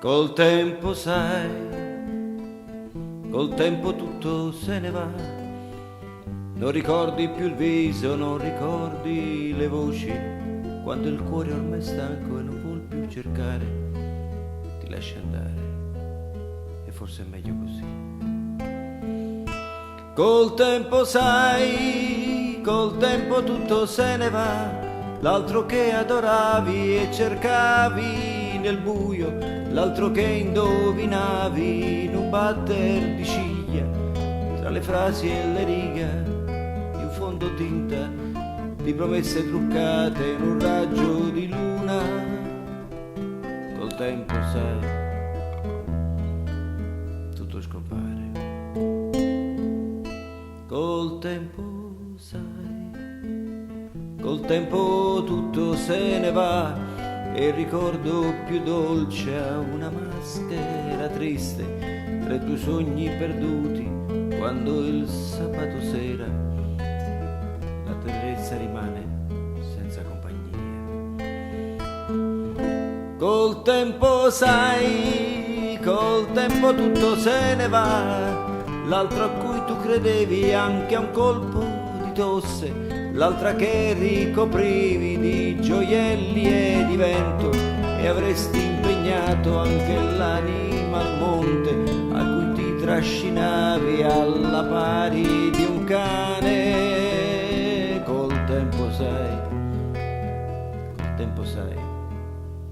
Col tempo sai, col tempo tutto se ne va, non ricordi più il viso, non ricordi le voci, quando il cuore ormai è stanco e non vuol più cercare, ti lascia andare e forse è meglio così. Col tempo sai, col tempo tutto se ne va, l'altro che adoravi e cercavi nel buio, l'altro che indovinavi in un batter di ciglia, tra le frasi e le righe di un fondotinta, di promesse truccate in un raggio di luna. Col tempo sai, tutto scompare. Col tempo sai, col tempo tutto se ne va, e il ricordo più dolce ha una maschera triste tra i tuoi sogni perduti, quando il sabato sera la tenerezza rimane senza compagnia. Col tempo sai, col tempo tutto se ne va, l'altro a cui tu credevi anche a un colpo di tosse, l'altra che ricoprivi di gioielli e di vento, e avresti impegnato anche l'anima al monte, a cui ti trascinavi alla pari di un cane. Col tempo sai,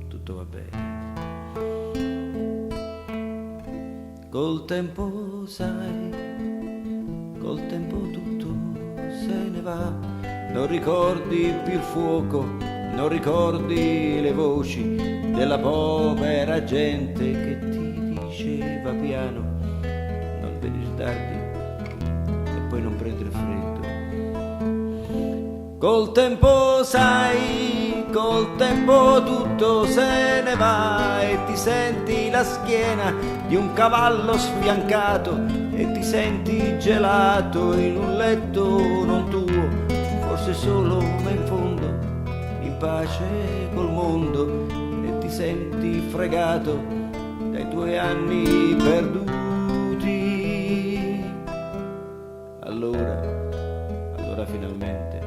tutto va bene. Col tempo sai, col tempo tutto se ne va, non ricordi più il fuoco, non ricordi le voci della povera gente che ti diceva piano: non venire tardi e poi non prendere freddo. Col tempo sai, col tempo tutto se ne va, e ti senti la schiena di un cavallo sfiancato, e ti senti gelato in un letto non tuo, forse solo ma in fondo in pace col mondo, e ti senti fregato dai tuoi anni perduti. Allora finalmente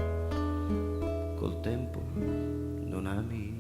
col tempo non ami